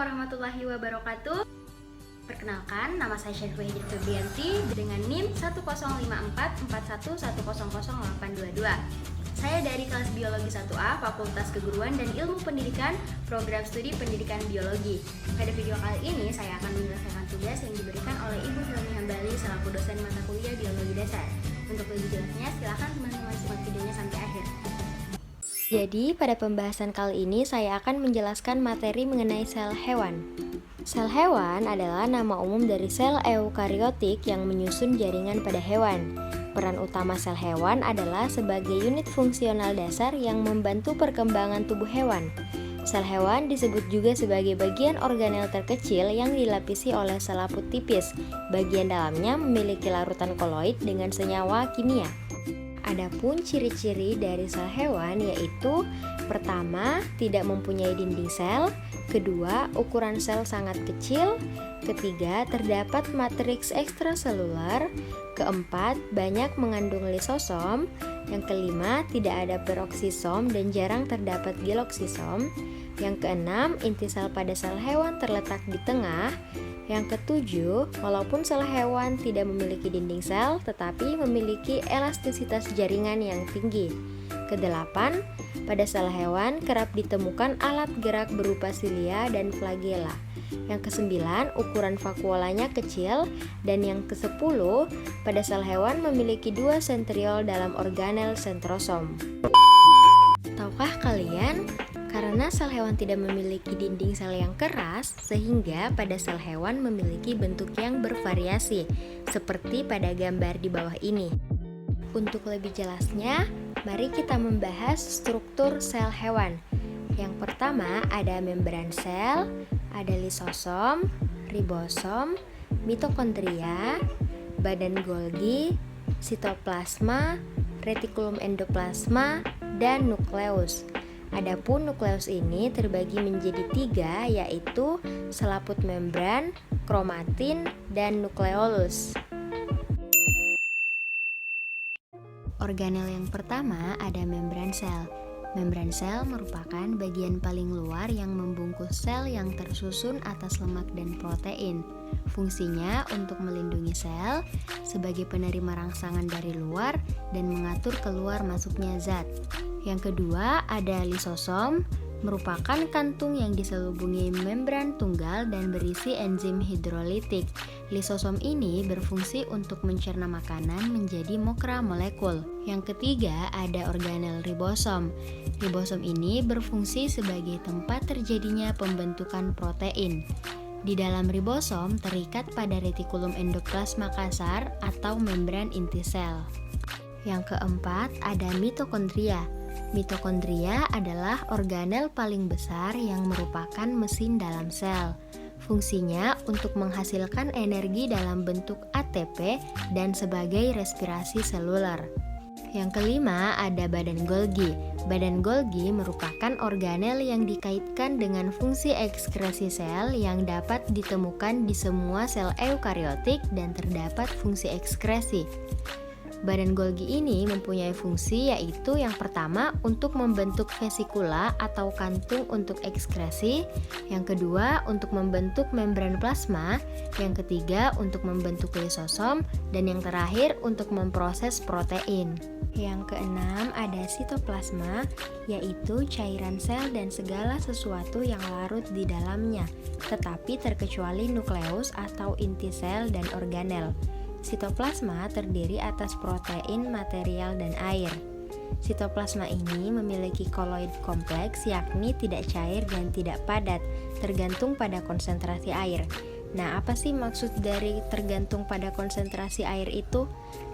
warahmatullahi wabarakatuh. Perkenalkan, nama saya Syarifah Hidayat Febrianti dengan NIM 105441100800822. Saya dari kelas Biologi 1A, Fakultas Keguruan dan Ilmu Pendidikan, Program Studi Pendidikan Biologi. Pada video kali ini, saya akan menyelesaikan tugas yang diberikan oleh Ibu Hilmi Hambali selaku dosen mata kuliah Biologi Dasar. Untuk lebih jelasnya, silakan teman-teman simak videonya sampai akhir. Jadi, pada pembahasan kali ini saya akan menjelaskan materi mengenai sel hewan. Sel hewan adalah nama umum dari sel eukariotik yang menyusun jaringan pada hewan. Peran utama sel hewan adalah sebagai unit fungsional dasar yang membantu perkembangan tubuh hewan. Sel hewan disebut juga sebagai bagian organel terkecil yang dilapisi oleh selaput tipis. Bagian dalamnya memiliki larutan koloid dengan senyawa kimia. Adapun ciri-ciri dari sel hewan yaitu pertama, tidak mempunyai dinding sel, kedua, ukuran sel sangat kecil, ketiga, terdapat matriks ekstraselular, keempat, banyak mengandung lisosom, yang kelima, tidak ada peroksisom dan jarang terdapat giloksisom, yang keenam, inti sel pada sel hewan terletak di tengah, yang ketujuh, walaupun sel hewan tidak memiliki dinding sel, tetapi memiliki elastisitas jaringan yang tinggi. Kedelapan, pada sel hewan kerap ditemukan alat gerak berupa silia dan flagella. Yang kesembilan, ukuran vakuolanya kecil. Dan yang kesepuluh, pada sel hewan memiliki dua sentriol dalam organel sentrosom. Tahukah kalian? Karena sel hewan tidak memiliki dinding sel yang keras, sehingga pada sel hewan memiliki bentuk yang bervariasi, seperti pada gambar di bawah ini. Untuk lebih jelasnya, mari kita membahas struktur sel hewan. Yang pertama ada membran sel, ada lisosom, ribosom, mitokondria, badan Golgi, sitoplasma, retikulum endoplasma, dan nukleus. Adapun nukleus ini terbagi menjadi tiga, yaitu selaput membran, kromatin, dan nukleolus. Organel yang pertama ada membran sel. Membran sel merupakan bagian paling luar yang membungkus sel yang tersusun atas lemak dan protein. Fungsinya untuk melindungi sel sebagai penerima rangsangan dari luar dan mengatur keluar masuknya zat. Yang kedua ada lisosom, merupakan kantung yang diselubungi membran tunggal dan berisi enzim hidrolitik. Lisosom ini berfungsi untuk mencerna makanan menjadi makramolekul. Yang ketiga ada organel ribosom. Ribosom ini berfungsi sebagai tempat terjadinya pembentukan protein. Di dalam ribosom terikat pada retikulum endoplasma kasar atau membran inti sel. Yang keempat ada mitokondria. Mitokondria adalah organel paling besar yang merupakan mesin dalam sel. Fungsinya untuk menghasilkan energi dalam bentuk ATP dan sebagai respirasi seluler. Yang kelima ada badan Golgi. Badan Golgi merupakan organel yang dikaitkan dengan fungsi ekskresi sel yang dapat ditemukan di semua sel eukariotik dan terdapat fungsi ekskresi. Badan Golgi ini mempunyai fungsi yaitu yang pertama untuk membentuk vesikula atau kantung untuk ekskresi, yang kedua untuk membentuk membran plasma, yang ketiga untuk membentuk lisosom, dan yang terakhir untuk memproses protein. Yang keenam ada sitoplasma, yaitu cairan sel dan segala sesuatu yang larut di dalamnya, tetapi terkecuali nukleus atau inti sel dan organel. Sitoplasma terdiri atas protein, material, dan air. Sitoplasma ini memiliki koloid kompleks, yakni tidak cair dan tidak padat, tergantung pada konsentrasi air. Nah, apa sih maksud dari tergantung pada konsentrasi air itu?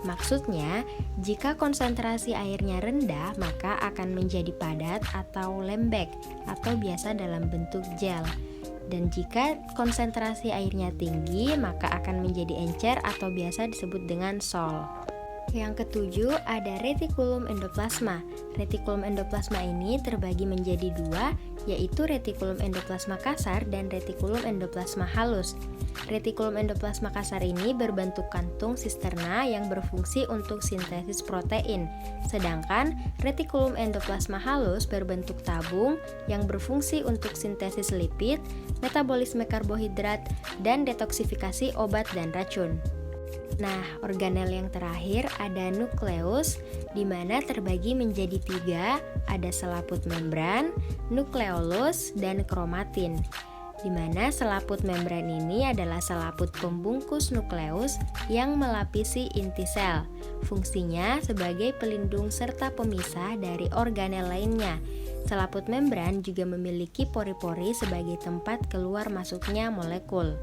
Maksudnya, jika konsentrasi airnya rendah, maka akan menjadi padat atau lembek, atau biasa dalam bentuk gel. Dan jika konsentrasi airnya tinggi, maka akan menjadi encer atau biasa disebut dengan sol. Yang ketujuh ada retikulum endoplasma. Retikulum endoplasma ini terbagi menjadi dua, yaitu retikulum endoplasma kasar dan retikulum endoplasma halus. Retikulum endoplasma kasar ini berbentuk kantung sisterna yang berfungsi untuk sintesis protein, sedangkan retikulum endoplasma halus berbentuk tabung yang berfungsi untuk sintesis lipid, metabolisme karbohidrat, dan detoksifikasi obat dan racun. Nah, organel yang terakhir ada nukleus, di mana terbagi menjadi tiga, ada selaput membran, nukleolus, dan kromatin. Di mana selaput membran ini adalah selaput pembungkus nukleus yang melapisi inti sel. Fungsinya sebagai pelindung serta pemisah dari organel lainnya. Selaput membran juga memiliki pori-pori sebagai tempat keluar masuknya molekul.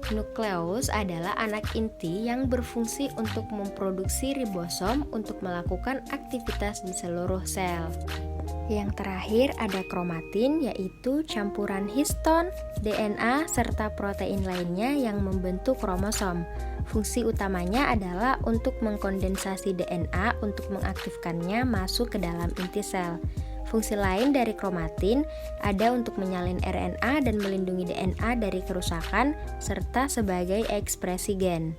Nukleus adalah anak inti yang berfungsi untuk memproduksi ribosom untuk melakukan aktivitas di seluruh sel. Yang terakhir ada kromatin, yaitu campuran histon, DNA, serta protein lainnya yang membentuk kromosom. Fungsi utamanya adalah untuk mengkondensasi DNA untuk mengaktifkannya masuk ke dalam inti sel. Fungsi lain dari kromatin ada untuk menyalin RNA dan melindungi DNA dari kerusakan, serta sebagai ekspresi gen.